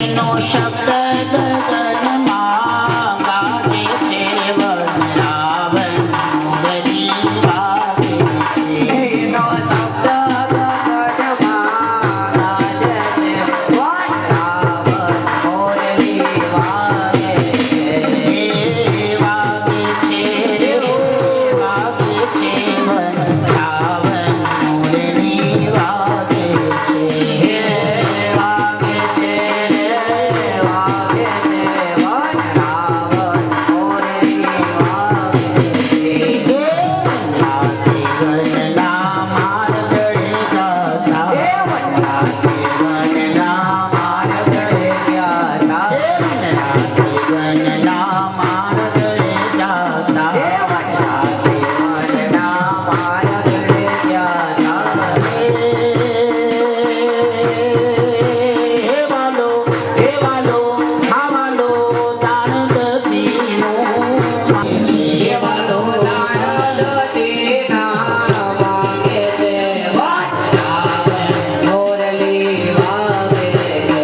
નો શબ્દ ગગનમાં ગાજે છે વનરાવન મુરલી વાગે છે. એનો શબ્દ ગગનમાં ગાજે છે વનરાવન મુરલી વાગે છે. વાગે છે રે વાગે છે વનરાવન મુરલી વાગે છે. વાગે છે રે વાગે છે વનરાવન મુરલી વાગે છે. રાતે વનના માર ગળે ગાતા રાતે વનના માર ગળે ગયા રાતે વનના માર ગળે જાતા હે વાલો આવાલો દાન દધીનું વાલો દાન દધીના માગે છે વનરાવન મુરલી વાગે છે.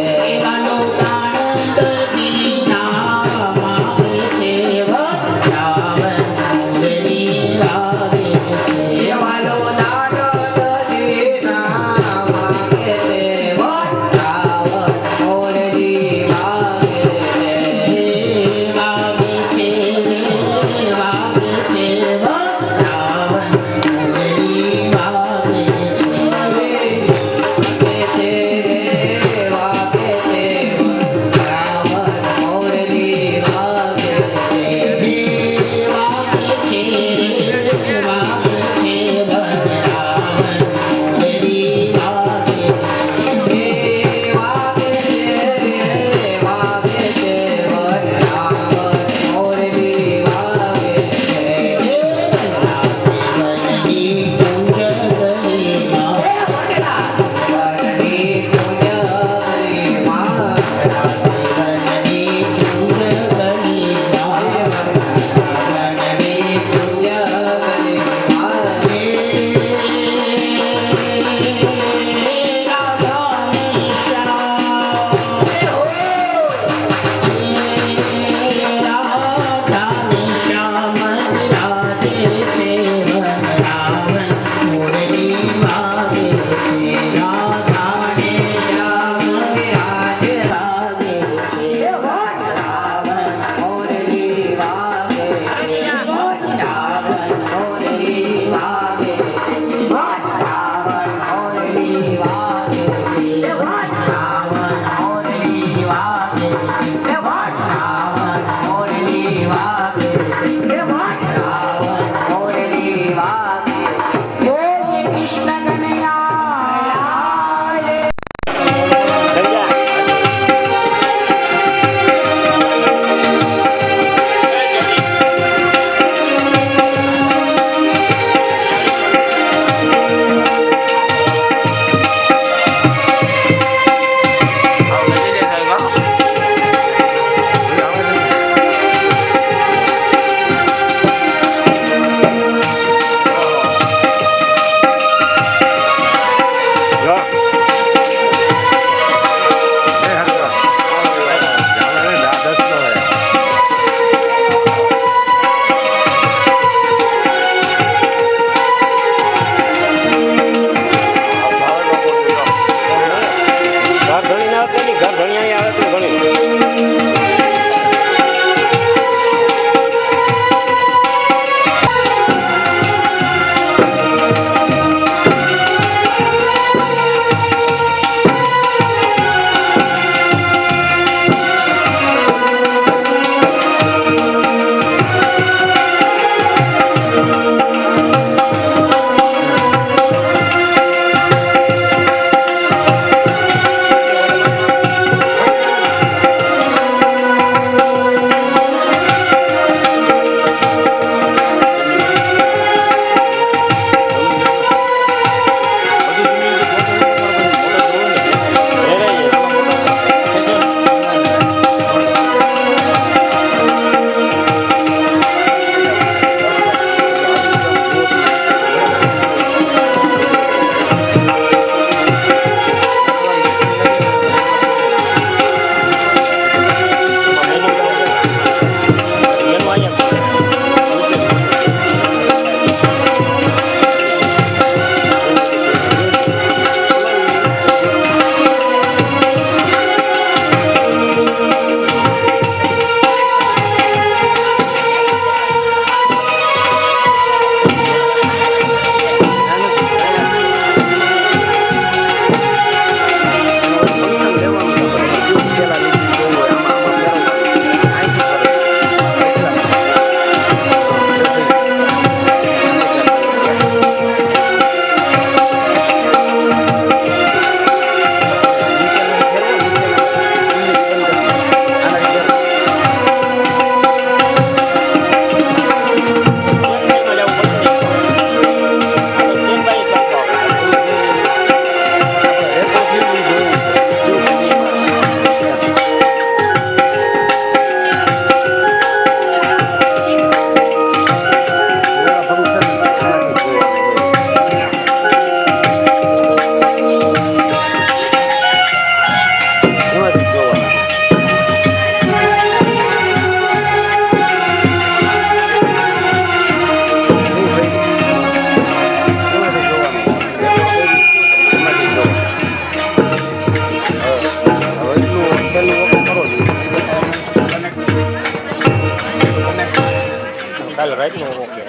રાઈટનો ઓકે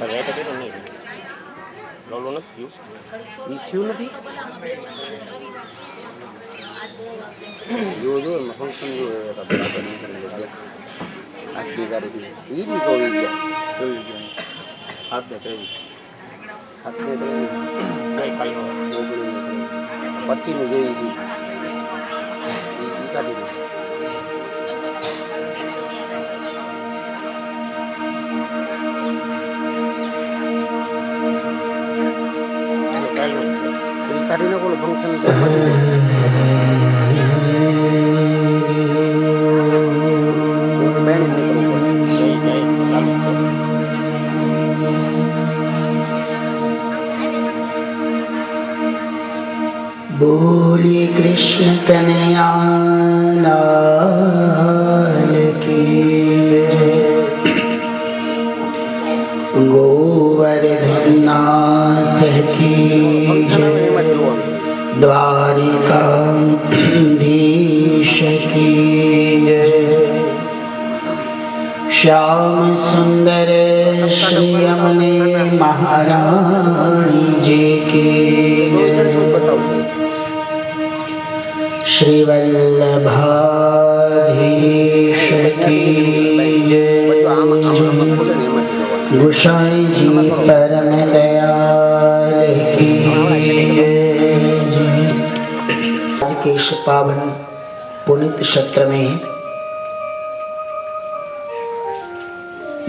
રાઈટ કર્યું નહીં લોલો નથી થયું નથી જો એમાં ફંક્શન જો બરાબર આટલી ગાડી એ બી જોઈ ગયા હાથને ત્રેવીસ કઈ પચીસનું જોઈએ છે કાઢી દે કાઢીને કોઈ ફંક્શન बोलिए कृष्ण कन्हैया लाल की गोवर्धननाथ की द्वारिकाधीश की श्याम सुंदर श्री यमुने महारानी जी की श्री वल्लभाधीश की गोसाई जी परम दयाल की के इस पावन पुनित सत्र में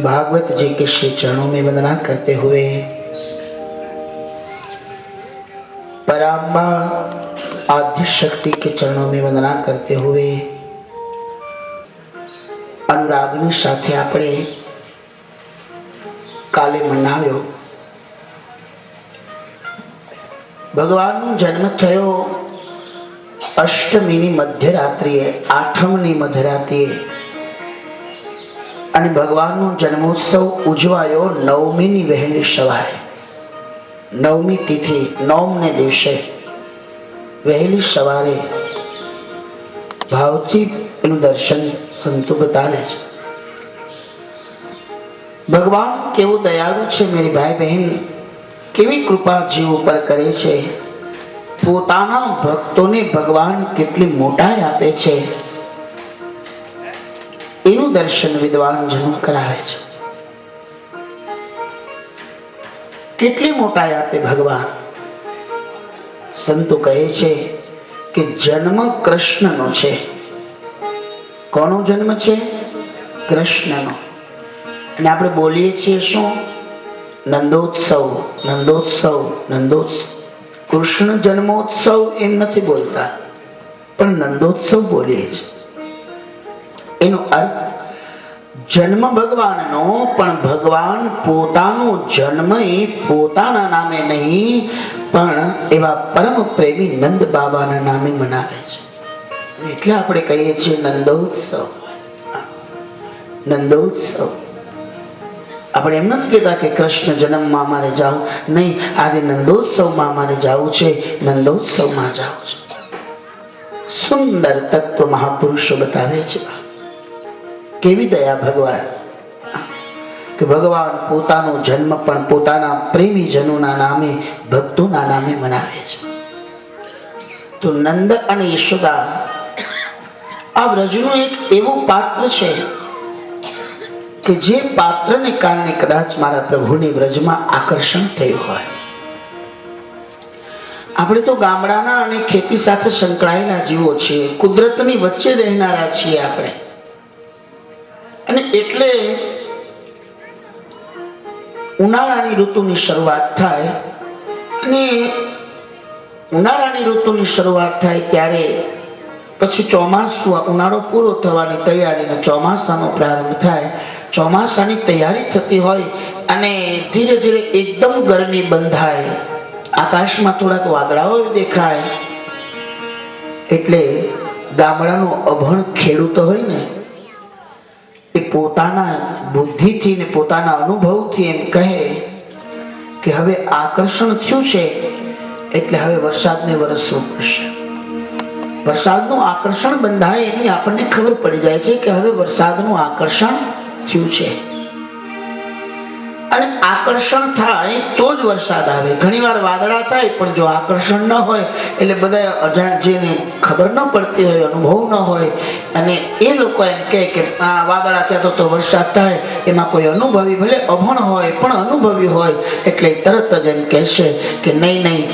भागवत जी के श्री चरणों में वंदना करते हुए पराम्बा आद्य शक्ति के चरणों में वंदना करते हुए अनुरागनी साथे आपणे काले मनाव्यो भगवानનો जन्म थयो अष्टमीनी मध्यरात्रिए आठमनी मध्यरात्रिए અને ભગવાનનો જન્મોત્સવ ઉજવાયો નવમીની વહેલી સવારે નવમી તિથિ નવમને દિવસે વહેલી સવારે ભાવથી એનું દર્શન સંતો બતાવે છે ભગવાન કેવું દયાળુ છે મેરી ભાઈ બહેન કેવી કૃપા જીવ ઉપર કરે છે પોતાના ભક્તોને ભગવાન કેટલી મોટાઈ આપે છે એનું દર્શન વિદ્વાન જનો કરાવે છે કેટલી મોટાઈ આપે ભગવાન સંતો કહે છે કે જન્મ કૃષ્ણનો છે કોનો જન્મ છે કૃષ્ણનો અને આપણે બોલીએ છીએ શું નંદોત્સવ નંદોત્સવ નંદોત્સવ કૃષ્ણ જન્મોત્સવ એમ નથી બોલતા પણ નંદોત્સવ બોલીએ છીએ એનો અર્થ જન્મ ભગવાનનો પણ ભગવાન પોતાનો જન્મ પોતાના નામે નહીં પણ એવા પરમ પ્રેમી નંદ બાબાના નામે મનાવે છે એટલે આપણે કહીએ છીએ નંદોત્સવ નંદોત્સવ આપણે એમ નથી કહેતા કે કૃષ્ણ જન્મમાં અમારે જાવું નહીં આજે નંદોત્સવમાં અમારે જવું છે નંદોત્સવમાં જવું છે સુંદર તત્વ મહાપુરુષો બતાવે છે કેવી દયા ભગવાન કે ભગવાન પોતાનો જન્મ પણ પોતાના પ્રેમી જનોના નામે ભક્તોના નામે મનાવે છે તો નંદ અને યશોદા આ વ્રજનું એક એવું પાત્ર છે કે જે પાત્રને કારણે કદાચ મારા પ્રભુની વ્રજમાં આકર્ષણ થયું હોય આપણે તો ગામડાના અને ખેતી સાથે સંકળાયેલા જીવો છીએ કુદરતની વચ્ચે રહેનારા છીએ આપણે અને એટલે ઉનાળાની ઋતુની શરૂઆત થાય અને ઉનાળાની ઋતુની શરૂઆત થાય ત્યારે પછી ચોમાસું ઉનાળો પૂરો થવાની તૈયારી અને ચોમાસાનો પ્રારંભ થાય ચોમાસાની તૈયારી થતી હોય અને ધીરે ધીરે એકદમ ગરમી બંધાય આકાશમાં થોડાક વાદળાઓ દેખાય એટલે ગામડાનો અભણ ખેડૂત હોય ને એ પોતાના બુદ્ધિથી ને પોતાના અનુભવથી એમ કહે કે હવે આકર્ષણ થયું છે એટલે હવે વરસાદને વરસવું પડશે વરસાદનું આકર્ષણ બંધાય એની આપણને ખબર પડી જાય છે કે હવે વરસાદનું આકર્ષણ થયું છે. અને આકર્ષણ થાય તો જ વરસાદ આવે. ઘણીવાર વાદળા થાય પણ જો આકર્ષણ ન હોય એટલે બધા અજાણ જેને ખબર ન પડતી હોય, અનુભવ ન હોય, અને એ લોકો એમ કહે કે આ વાદળા થયા તો વરસાદ થાય. એમાં કોઈ અનુભવી ભલે અભણ હોય પણ અનુભવી હોય એટલે તરત જ એમ કહેશે કે નહીં નહીં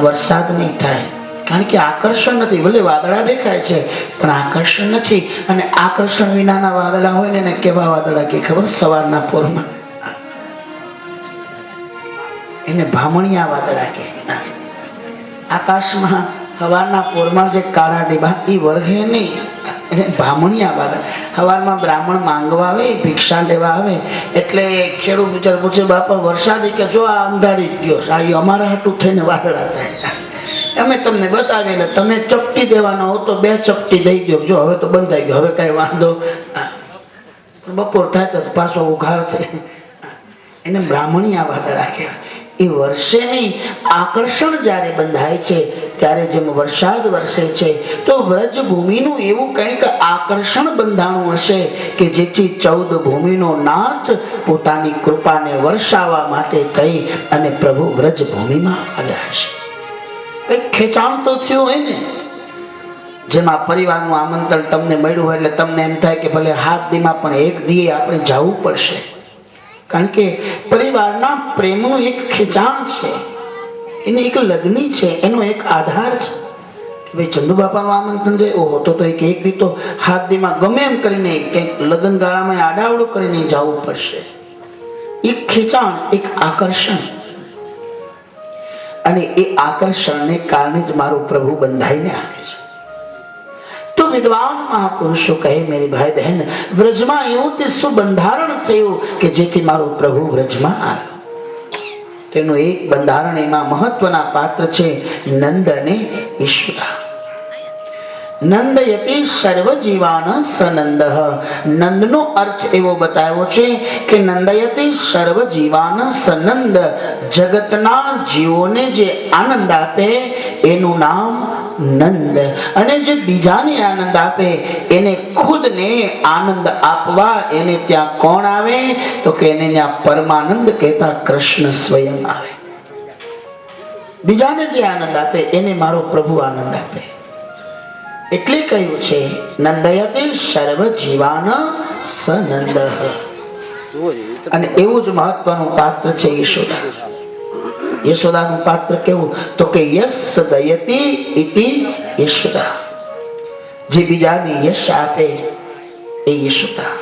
વરસાદ નહીં થાય, કારણ કે આકર્ષણ નથી. ભલે વાદળા દેખાય છે પણ આકર્ષણ નથી. અને આકર્ષણ વિનાના વાદળા હોય ને કેવા વાદળા કે ખબર, સવારના પોરમાં એને ભામણિયા વાદળા કે. આકાશમાં સવારના પોરમાં જે કાળા ડીબા એ વરહે નહીં, એને ભામણિયા વાદળ. સવારમાં બ્રાહ્મણ માંગવા આવે, ભિક્ષા લેવા આવે એટલે ખેડૂત બિચાર પૂછે, બાપા વરસાદ કે જો આ અંધારી ગયો, આ અમારા હાટું થઈને વાદળા થાય. અમે તમને બતાવેલા, તમે ચપટી દેવાનો હો તો 2 ચપટી દઈ દો, જો હવે તો બંધાઈ ગયો, હવે કઈ વાંધો. બપોર થાય તો પાછો ઉઘાડ થાય. એને બ્રાહ્મણિયા વાદળા કહેવાય. એ વર્ષે નહીં, આકર્ષણ જ્યારે બંધાય છે ત્યારે જેમ વરસાદ વરસે છે તો વ્રજભૂમિનું એવું કંઈક આકર્ષણ બંધાણું હશે કે જેથી 14 ભૂમિનો નાથ પોતાની કૃપાને વર્ષાવવા માટે થઈ અને પ્રભુ વ્રજભૂમિમાં આવ્યા હશે. કંઈક ખેંચાણ તો થયું હોય ને. જેમાં પરિવારનું આમંત્રણ તમને મળ્યું હોય એટલે તમને એમ થાય કે ભલે 7 દીમાં પણ 1 દીએ આપણે જવું પડશે, કારણ કે પરિવારના પ્રેમનું એક ખેંચાણ છે, એની એક લગ્ની છે, એનો એક આધાર છે. ભાઈ ચંદુ બાપાનું આમંત્રણ છે, ઓહો તો એક દી તો 7 દીમાં ગમે એમ કરીને કંઈક લગ્ન ગાળામાં આડાવડું કરીને જવું પડશે. એક ખેંચાણ, એક આકર્ષણ. અને એ આકર્ષણને કારણે જ મારું પ્રભુ બંધાઈને આવે છે. તો વિદ્વાન મહાપુરુષો કહે, મેરી ભાઈ બહેન, વ્રજમાં એવું તે શું બંધારણ થયું કે જેથી મારો પ્રભુ વ્રજમાં આવ્યો. તેનું એક બંધારણ એમાં મહત્વના પાત્ર છે નંદ અને યશોદા. નંદયતિ સર્વ જીવાન સનંદ. નંદનો અર્થ એવો બતાવ્યો છે કે નંદયતિ સર્વ જીવાન સનંદ. જગતના જીવોને જે આનંદ આપે એનું નામ નંદ. અને જે બીજાને આનંદ આપે એને ખુદને આનંદ આપવા એને ત્યાં કોણ આવે તો કે એને ત્યાં પરમાનંદ કહેતા કૃષ્ણ સ્વયં આવે. બીજાને જે આનંદ આપે એને મારો પ્રભુ આનંદ આપે. એટલે કહ્યું છે નંદયતે સર્વ જીવાન સનંદ. અને એવું જ મહત્વનું પાત્ર છે યશોદા. યશોદાનું પાત્ર કેવું તો કે યશ દયતિ ઇતિ યશોદા. જે બીજાને યશ આપે એ યશોદા,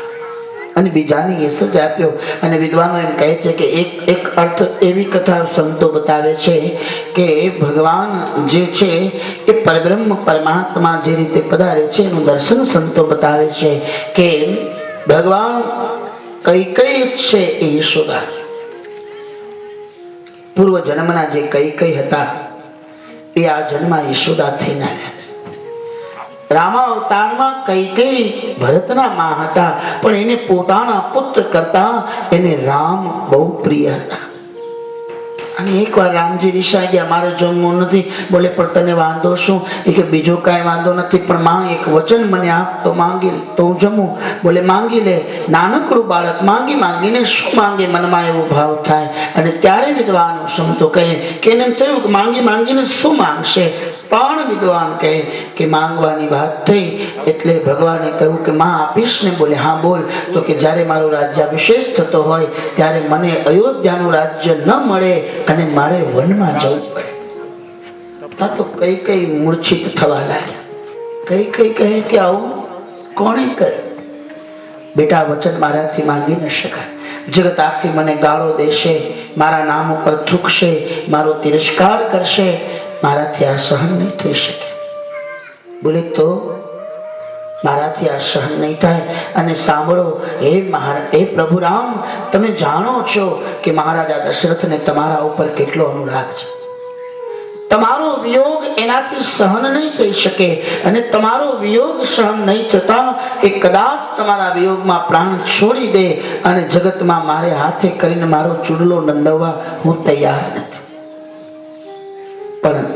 અને બીજાને યશ જ આપ્યો. અને વિદ્વાનો એમ કહે છે કે એક અર્થ એવી કથા સંતો બતાવે છે કે ભગવાન જે છે એ પરબ્રહ્મ પરમાત્મા જે રીતે પધારે છે એનું દર્શન સંતો બતાવે છે કે ભગવાન કઈ કઈ છે એ યશોદા. પૂર્વ જન્મના જે કઈ કઈ હતા એ આ જન્મમાં યશોદા થઈને આવ્યા. રામા અવતારમાં કઈ કઈ ભરતના માં હતા પણ એને પોતાના પુત્ર કરતા એને રામ બહુ પ્રિય હતા. અને એકવાર રામજી રિસાઈ ગયા, મારે જમવું નથી. બોલે પણ તને વાંધો શું? એ કે બીજો કાંઈ વાંધો નથી પણ માં એક વચન મને આપ તો માંગી તો હું જમું. બોલે માંગી લે. નાનકડું બાળક માંગી માંગીને શું માંગે મનમાં એવો ભાવ થાય. અને ત્યારે વિદ્વાનો સંતો કહે કે એને એમ થયું કે માંગી માંગીને શું માંગશે, પણ વિદ્વાન કહે કે માંગવાની વાત થઈ એટલે ભગવાને કહ્યું કે માં આપીશ ને? બોલે હા બોલ. તો કે જ્યારે મારો રાજ્યાભિષેક થતો હોય ત્યારે મને અયોધ્યાનું રાજ્ય ન મળે અને મારે વનમાં જવું પડે. તો કઈ કઈ મૂર્છિત થવા લાગ્યા. કઈ કઈ કહે કે આવું કોણે કહ્યું? બેટા વચન મારાથી માંગી ન શકાય. જગત આખી મને ગાળો દેશે, મારા નામ ઉપર થૂકશે, મારો તિરસ્કાર કરશે, મારાથી આ સહન નહીં થઈ શકે. બોલે તો મારાથી આ સહન નહીં થાય. અને સાંભળો હે પ્રભુ રામ, તમે જાણો છો કે મહારાજા દશરથને તમારા ઉપર કેટલો અનુરાગ છે. તમારો વિયોગ એનાથી સહન નહીં થઈ શકે અને તમારો વિયોગ સહન નહીં થતા એ કદાચ તમારા વિયોગમાં પ્રાણ છોડી દે અને જગતમાં મારે હાથે કરીને મારો ચૂડલો નંદવવા હું તૈયાર નથી. પણ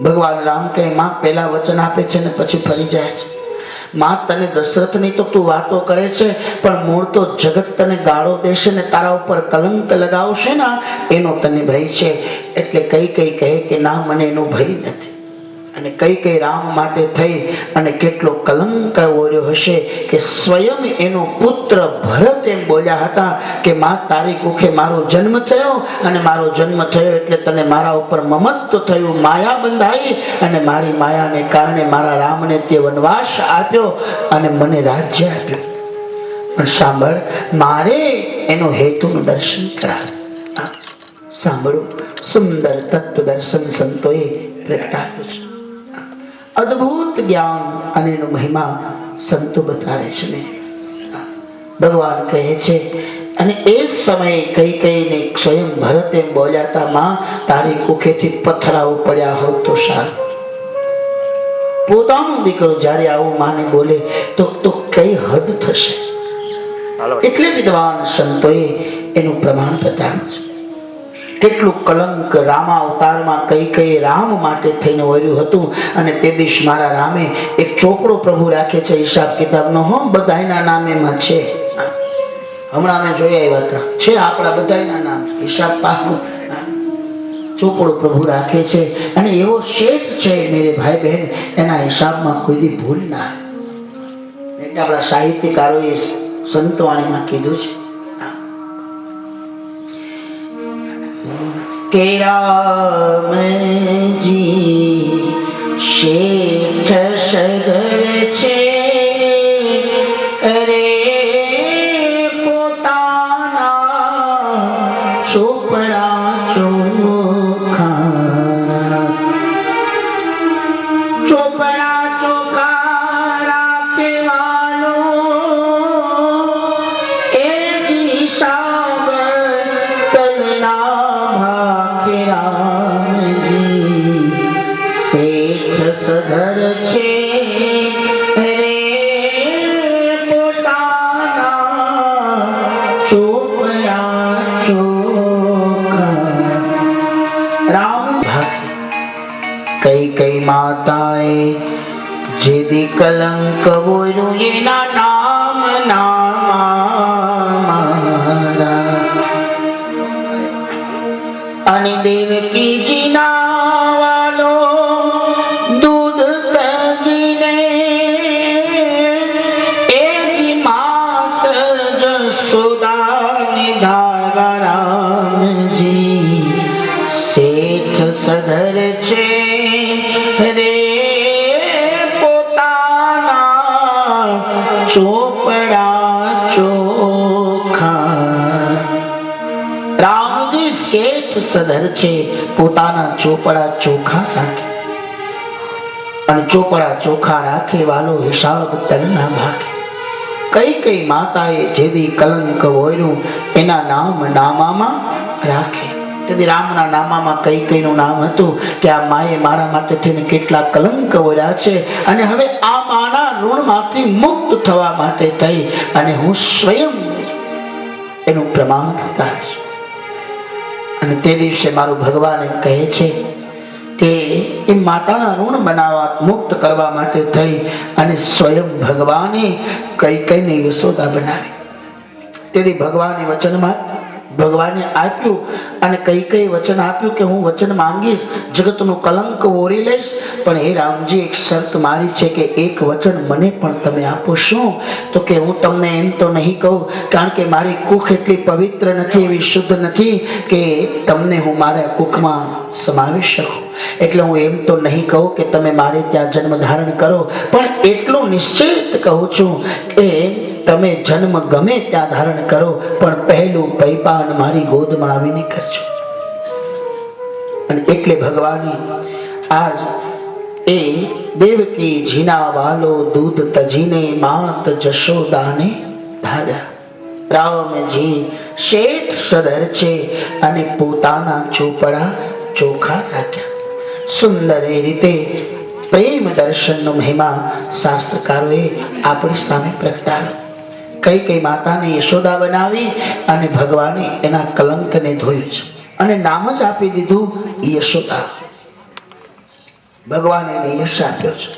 ભગવાન રામ કહે માં પહેલા વચન આપે છે ને પછી ફરી જાય છે. માં તને દશરથની તો તું વાતો કરે છે, પણ મૂળ તો જગત તને ગાળો દેશે ને તારા ઉપર કલંક લગાવશે ને એનો તને ભય છે. એટલે કઈ કઈ કહે કે ના મને એનો ભય નથી. અને કઈ કઈ રામ માટે થઈ અને કેટલો કલંક ઓર્યો હશે કે સ્વયં એનો પુત્ર ભરત એમ બોલ્યા હતા કે માં તારી કુખે મારો જન્મ થયો અને મારો જન્મ થયો એટલે તને મારા ઉપર મમત્વ થયું, માયા બંધાઈ અને મારી માયાને કારણે મારા રામને તે વનવાસ આપ્યો અને મને રાજ્ય આપ્યું. પણ સાંભળ, મારે એનો હેતુનું દર્શન કરાવે. સાંભળો, સુંદર તત્વ દર્શન સંતોએ પ્રગટાવ્યું છે. અદ્ભુત જ્ઞાન અને એનો મહિમા સંતો બતાવે છે ને. ભગવાન કહે છે અને એ સમયે કઈ કઈને સ્વયં ભરત એમ બોલ્યા હતા માં તારી કુખેથી પથરાઓ પડ્યા હોત તો સારું. પોતાનો દીકરો જ્યારે આવું માને બોલે તો કઈ હદ થશે. એટલે વિદ્વાન સંતોએ એનું પ્રમાણ બતાવ્યું છે. કેટલું કલંક રામા અવતારમાં કઈ કઈ રામ માટે થઈને ઓર્યું હતું. અને તે દિવસ મારા રામે એક ચોપડો પ્રભુ રાખે છે હિસાબ કિતાબનો, હો બધાના નામેમાં છે. હમણાં અમે જોઈ આવ્યા હતા, છે આપણા બધાના નામ હિસાબ પાકનો ચોપડો પ્રભુ રાખે છે. અને એવો શેઠ છે મેરે ભાઈ બહેન, એના હિસાબમાં કોઈ ભૂલ ના. એટલે આપણા સાહિત્યકારોએ સંતવાણીમાં કીધું છે કે રામજી શેઠ સદર છે રે પોતાના ચોપડા ચોખા, ચોપડા ચોખા રાખેવાનો એ હિસાબ તલના રામજી શેઠ સધર છે રે પોતાના ચોપડા ચોખા. રામ કઈ કઈ માતાએ જેદી કલંક બોલ્યું એના નામ મારા. અને દેવકીજી ના વાલો દૂધ તજીને એ જી માત જસોદા નિધારા રામજી શેઠ સધર છે રે પોતાના ચોપડા ચોખા. રામજી શેઠ સધર છે, પોતાના ચોપડા ચોખા રાખે. અને ચોપડા ચોખા રાખે વાલો હિસાબ તલના ભાગે. કઈ કઈ માતાએ જેવી કલંક ઓર્યું એના નામ નામામાં રાખે. તેથી રામના નામામાં કઈ કઈનું નામ હતું કે આ માએ મારા માટે થઈને કેટલા કલંક ઓર્યા છે અને હવે આ માના ઋણમાંથી મુક્ત થવા માટે થઈ અને હું સ્વયં એનું પ્રમાણ બતાવીશ. અને તે દિવસે મારું ભગવાન એમ કહે છે કે એ માતાના ઋણ બનાવવા મુક્ત કરવા માટે થઈ અને સ્વયં ભગવાને કઈ કઈને યશોદા બનાવી. તેથી ભગવાને વચનમાં ભગવાને આપ્યું અને કઈ કઈ વચન આપ્યું કે હું વચન માંગીશ, જગતનું કલંક ઓરી લઈશ, પણ હે રામજી એક શરત મારી છે કે એક વચન મને પણ તમે આપો. શું? તો કે હું તમને એમ તો નહીં કહું, કારણ કે મારી કુખ એટલી પવિત્ર નથી, એવી શુદ્ધ નથી કે તમને હું મારા કુખમાં સમાવી શકું. એટલે હું એમ તો નહીં કહું કે તમે મારે ત્યાં જન્મ ધારણ કરો, પણ એટલું નિશ્ચિત કહું છું કે તમે જન્મ ગમે ત્યાં ધારણ કરો, પણ પહેલું પૈપાન મારી ગોદમાં આવીને કરજો. અને એટલે ભગવાને આજ એ દેવકી જીના વાલો દૂધ તજીને માત જશોદાને ધાર્યા. રામજી શેઠ સદર છે અને પોતાના ચોપડા ચોખા રાખ્યા. સુંદર એ રીતે પ્રેમ દર્શનનો મહિમા શાસ્ત્રકારોએ આપણી સામે પ્રગટાવ્યો. કઈ કઈ માતાને યશોદા બનાવી અને ભગવાને એના કલંકને ધોયું છે અને નામ જ આપી દીધું યશોદા. ભગવાને એને યશ આપ્યો છે.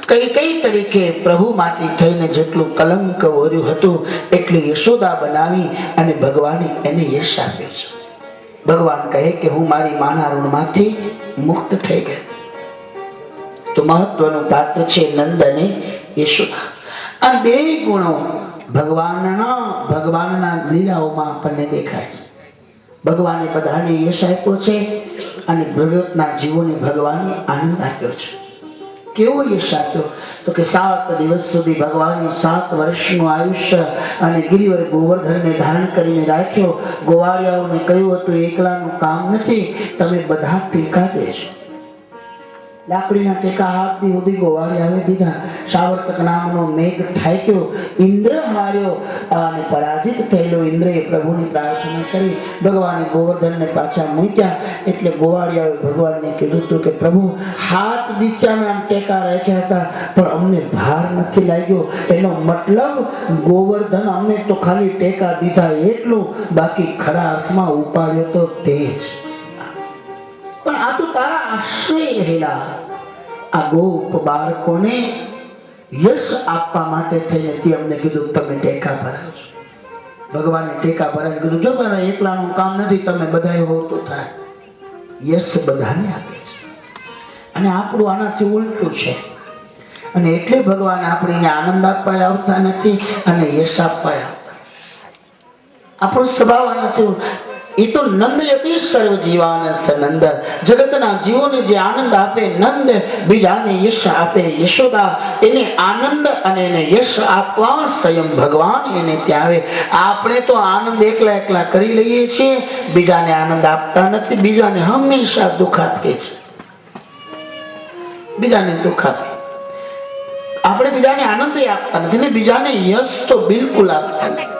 કઈ કઈ તરીકે પ્રભુમાંથી થઈને જેટલું કલંક વર્યું હતું એટલું યશોદા બનાવી અને ભગવાને એને યશ આપ્યો છે. ભગવાન કહે કે હું મારી માના ઋણમાંથી મુક્ત થઈ ગયો. તો મહત્વનું પાત્ર છે નંદ અને યશોદા. આ બે ગુણો ભગવાનના લીલાઓમાં આપણને દેખાય છે. ભગવાને બધાને યશ આપ્યો છે અને ભગતના જીવોને ભગવાને આનંદ આપ્યો છે. કેવો યશ આપ્યો? તો કે 7 દિવસ સુધી ભગવાને 7 વર્ષનું આયુષ્ય અને ગિરિવર ગોવર્ધનને ધારણ કરીને રાખ્યો. ગોવાળિયાઓને કહ્યું હતું એકલાનું કામ નથી, તમે બધા ટેકા દેશો. લાકડીના ટેકા હાથથી સુધી ગોવાળિયાએ દીધા. સાવર્તક નામનો મેઘ થાક્યો, ઇન્દ્ર હાર્યો અને પરાજિત થયેલો ઇન્દ્રએ પ્રભુની પ્રાર્થના કરી. ભગવાને ગોવર્ધનને પાછા મૂક્યા. એટલે ગોવાળિયાએ ભગવાનને કીધું હતું કે પ્રભુ, હાથ દીચામાં આમ ટેકા રાખ્યા હતા પણ અમને ભાર નથી લાગ્યો. એનો મતલબ ગોવર્ધન અમને તો ખાલી ટેકા દીધા એટલું, બાકી ખરા અર્થમાં ઉપાડ્યો તો તે જ. પણ આ તો તારા આશ્રય રહેલા આ ગોપ બાળકોને યશ આપવા માટે થઈને તે અમને કીધું તમે ટેકા ભરાવો છો. ભગવાને ટેકા ભરાવીને કીધું જો મારા એકલાનું કામ નથી, તમે બધા હો તો થાય. યશ બધાને આપે છે અને આપણું આનાથી ઉલટું છે. અને એટલે ભગવાન આપણે અહીંયા આનંદ આપવા આવતા નથી અને યશ આપવા આવતા. આપણો સ્વભાવ આનાથી એ તો નંદ યતિ સર્વ જીવાન સનંદ. જગતના જીવોને જે આનંદ આપે નંદ, બીજાને યશ આપે યશોદા. એને આનંદ અને એને યશ આપવા સ્વયં ભગવાન એને ત્યાં આવે. આપણે તો આનંદ એકલા એકલા કરી લઈએ છીએ, બીજાને આનંદ આપતા નથી. બીજાને હંમેશા દુઃખ આપીએ છીએ. બીજાને દુઃખ આપે, આપણે બીજાને આનંદ આપતા નથી ને બીજાને યશ તો બિલકુલ આપતા નથી.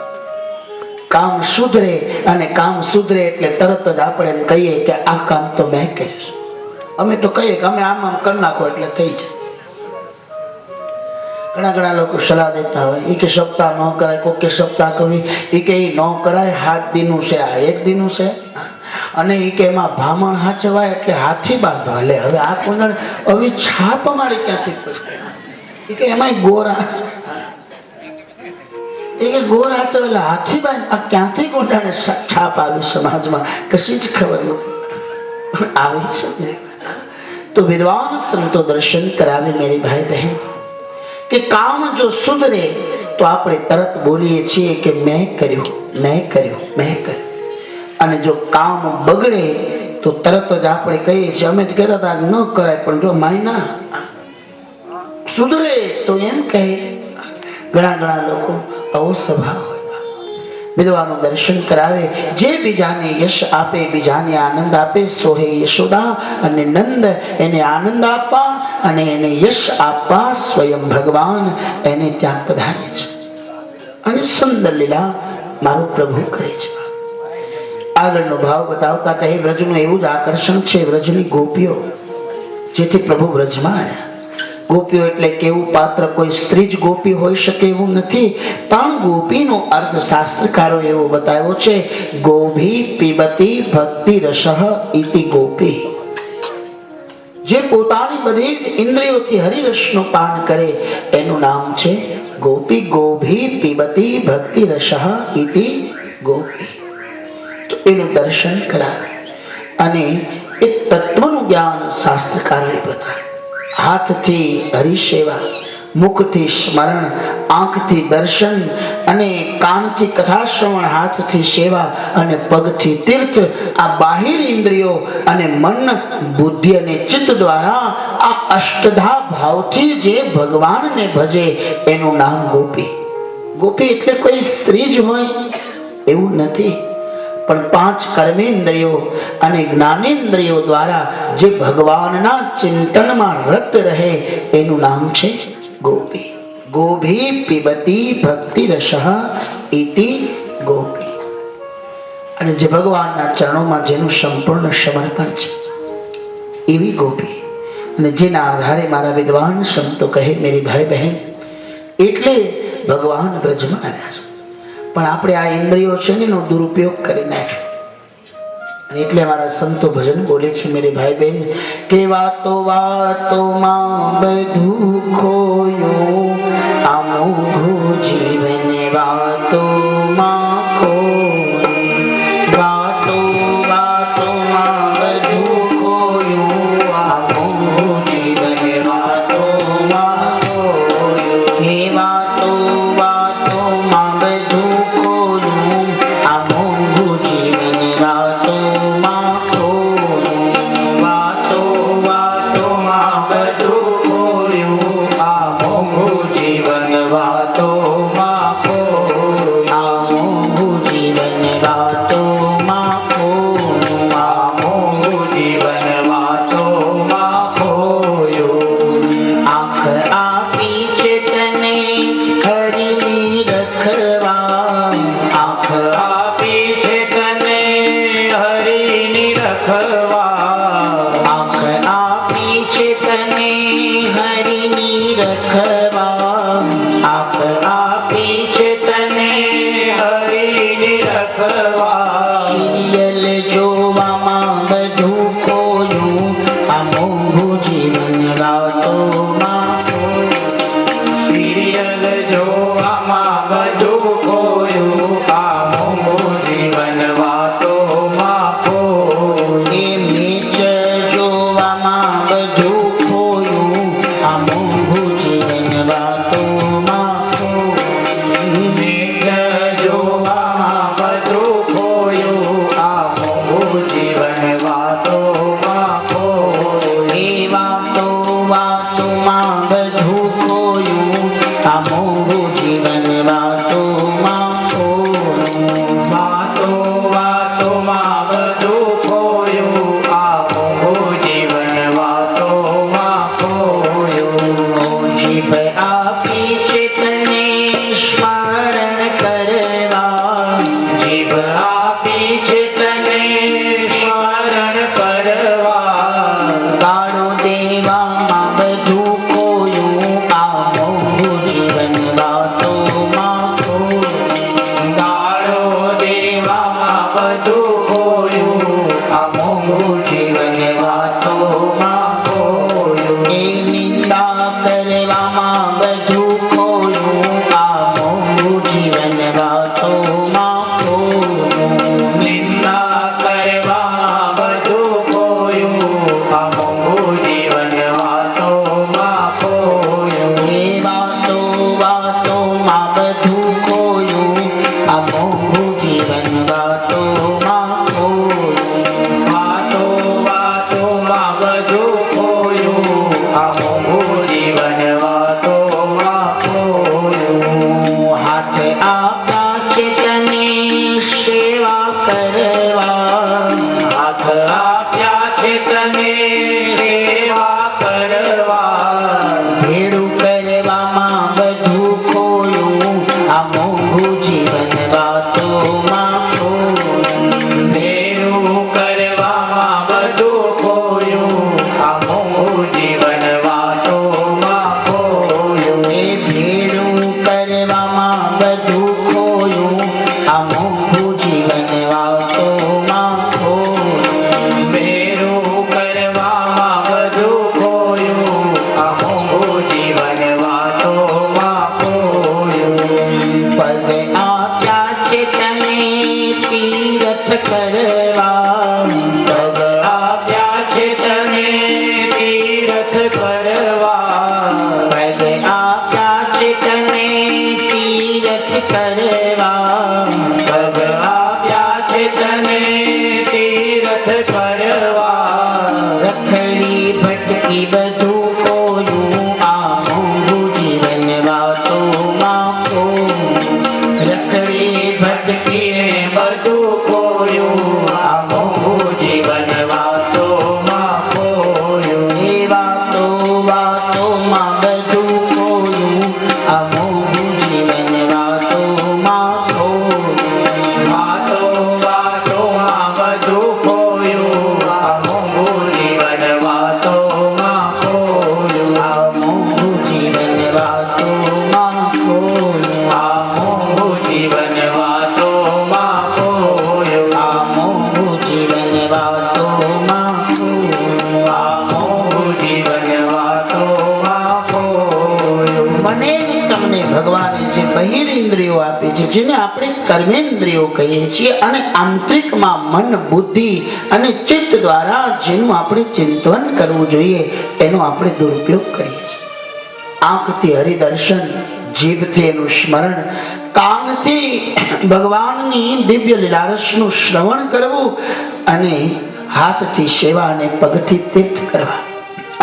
કામ સુધરે અને કામ સુધરે એટલે તરત જ આપણે એમ કહીએ કે આ કામ તો મેં કર્યું. અમે તો કહીએ કે અમે આમ કરી નાખો એટલે થઈ જાય. ઘણા લોકો સલાહ દેતા હોય એ કે સપ્તાહ ન કરાય, કોઈ કે સપ્તાહ કરવી, એ કે ન કરાય. 7 દીનું છે, આ 1 દીનું છે. અને એ કે એમાં ભામણ હાચવાય એટલે હાથી બાંધવા. એટલે હવે આ કોણ હવે છાપ અમારી ક્યાંથી પડે? એ કે એમાં ગોરા ગોર હાચવેલા હાથી બાંધ, આ ક્યાંથી કોટાને છાપ આવી સમાજમાં કશી જ ખબર નથી આવી છે. તો વિદ્વાન સંતો દર્શન કરાવે મેરી ભાઈ બહેન કે કામ જો સુધરે તો આપણે તરત બોલીએ છીએ કે મેં કર્યું, મેં કર્યું, મેં કર્યું. અને જો કામ બગડે તો તરત જ આપણે કહીએ છીએ અમે કહેતા હતા ન કરાય, પણ જો માયના સુધરે તો એમ કહે. ઘણા લોકો આવો સ્વભાવ હોય. વિદ્વાનો દર્શન કરાવે, જે બીજાને યશ આપે, બીજાને આનંદ આપે, સોહે યશોદા અને નંદ. એને આનંદ આપવા અને એને યશ આપવા સ્વયં ભગવાન એને ત્યાં પધારે છે અને સુંદર લીલા મારો પ્રભુ કરે છે. આગળનો ભાવ બતાવતા કહે વ્રજનું એવું જ આકર્ષણ છે, વ્રજની ગોપીઓ, જેથી પ્રભુ વ્રજમાં આવ્યા. ગોપીઓ એટલે કેવું પાત્ર કોઈ સ્ત્રી જ ગોપી હોઈ શકે એવું નથી, પણ ગોપીનો અર્થ શાસ્ત્રકારો એવો બતાવ્યો છે, ગોભી પીબતી ભક્તિ રસઃ ઇતિ ગોપી. જે પોતાની બધી જ ઇન્દ્રિયોથી હરિરસનું પાન કરે એનું નામ છે ગોપી. ગોભી પીબતી ભક્તિ રસઃ ઇતિ ગોપી. તો એનું દર્શન કરાવે અને એ તત્વનું જ્ઞાન શાસ્ત્રકારોએ બતાવ્યું. હાથથી હરિસેવા, મુખથી સ્મરણ, આંખથી દર્શન અને કાનથી કથા શ્રવણ, હાથથી સેવા અને પગથી તીર્થ. આ બાહિર ઇન્દ્રિયો અને મન, બુદ્ધિ અને ચિત્ત દ્વારા આ અષ્ટધા ભાવથી જે ભગવાનને ભજે એનું નામ ગોપી. ગોપી એટલે કોઈ સ્ત્રી જ હોય એવું નથી, પણ 5 કર્મેન્દ્રિયો અને જ્ઞાનેન્દ્રિયો દ્વારા જે ભગવાનના ચિંતનમાં રત રહે એનું નામ છે ગોપી. ગોભી પીબતી ભક્તિ રસઃ ઇતિ ગોપી. અને જે ભગવાનના ચરણોમાં જેનું સંપૂર્ણ સમર્પણ છે એવી ગોપી. અને જેના આધારે મારા વિદ્વાન સંતો કહે મેરી ભાઈ બહેન એટલે ભગવાન બ્રજમાં આવ્યા છે. પણ આપણે આ ઇન્દ્રિયો છે ને એનો દુરુપયોગ કરી નાખ્યો. એટલે મારા સંતો ભજન બોલે છે મેરે ભાઈ બહેન કે વાતો વાતોમાં બધું ખોયું આ મોંઘું જીવન વાતોમાં ખોયું વાતો વાતોમાં બધું ખોયું આ મોંઘું જીવન વાતોમાં ખોયું હે વાતો વાતોમાં બધું ખોયું આ મોંઘું જીવન વાતોમાં ખોયું વાતો વાતોમાં બધું ખોયું આ મોંઘું જીવન વાતોમાં ખોયું આ મોંઘું જીવન વાતોમાં ખોયું આ મોંઘું જીવન વાતોમાં ખોયું આંખ આપી છે તને હરીની રખવા આંખ આપી છે તને હરીની રખવા આંખ આપી છે તને હરીની રખવા આંખ આપી છે તને હરીની રખવા સિરિયલ જોવામાં બધું ખોયું આ મોંઘું જીવન વાતોમાં સિરિયલ જોવામાં બધું ખોયું આ મોંઘું જીવન વાતોમાં ખોયું મેચ જોવામાં બધું ખોયું આ મોંઘું જીવન વાતોમાં ખોયું મેચ જોવામાં બધું ખોયું આ મોંઘું જીવન વાતોમાં ખોયું વાતો વાતોમાં બધું ખોયું આ મોંઘું જીવન વાતોમાં ખોયું વાતો વાતોમાં બધું ખોયું આ મોંઘું જીવન વાતોમાં ખોયું જીભ આપી છે તને સ્મરણ કરવા જીભ આપી છે તને સ્મરણ કરવા કાળો દેવામાં બધું ખોયું આ મોંઘું જીવન વાતોમાં ખોયું કાળો દેવામાં બધું ખોયું આ મોંઘું જીવન વાતોમાં ખોયું એ નિંદા કરવામાં બધું ખોયું આ મોંઘું જીવન વાતોમાં ખોયું નિંદા કરવામાં બધું ખોયું આ મોંઘું જીવન વાતોમાં ખોયું એ વાતો વાતોમાં બધું ખોયું આ મોંઘું જીવન વાતોમાં ખોયું વાતો વાતોમાં બધું ખોયું આ મોંઘું જીવન વાતોમાં ખોયું હાથ આપ્યા છે તને સેવા કરવા હાથ આપ્યા છે તને સેવા કરવા ભેડું કરવામાં બધું ખોયું આ મોંઘું જીવન વાતોમાં ખોયું ભેડું કરવામાં બધું ખોયું આ મોંઘું જીવન વાતોમાં ખોયું એ ભેડું કરવામાં બધું ખોયું આ મોંઘું જીવન વાતોમાં ખોયું ભેડું કરવામાં બધું ખોયું આ મોંઘું જીવન વાતોમાં ખોયું પગ આપ્યા છે તને તીરથ કરવા પગ આપ્યા છે તને તીરથ કરવા પગ આપ્યા છે તને તીરથ કરવા પગ આપ્યા છે તને તીરથ કરવા રખડી ભટકી બધું ખોયું આ મોંઘું જીવન વાતોમાં ખોયું રખડી ભટકીને બધું ખોયું આ મોંઘું જીવન વાતોમાં ખોયું એ વાતો વાતોમાં બધું ખોયું આ મોંઘું જીવન વાતોમાં ખોયું વાતો વાતોમાં બધું ખોયું આ મોંઘું જીવન વાતોમાં ખોયું ભગવાને જે બહિર ઇન્દ્રિયો આપી છે, જેને આપણે કર્મેન્દ્રિયો કહીએ છીએ, અને આંતરિકમાં મન, બુદ્ધિ અને ચિત્ત દ્વારા જેનું આપણે ચિંતન કરવું જોઈએ એનો આપણે દુરુપયોગ કરીએ છીએ. આંખથી હરિદર્શન, જીભથી એનું સ્મરણ, કાનથી ભગવાનની દિવ્ય લીલારસનું શ્રવણ કરવું, અને હાથથી સેવા અને પગથી તીર્થ કરવા,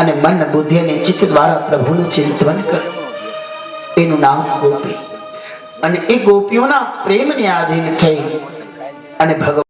અને મન, બુદ્ધિ અને ચિત્ત દ્વારા પ્રભુનું ચિંતન કરવું, એનું નામ ગોપી. અને એ ગોપીઓના પ્રેમને આધીન થઈ અને ભગવાન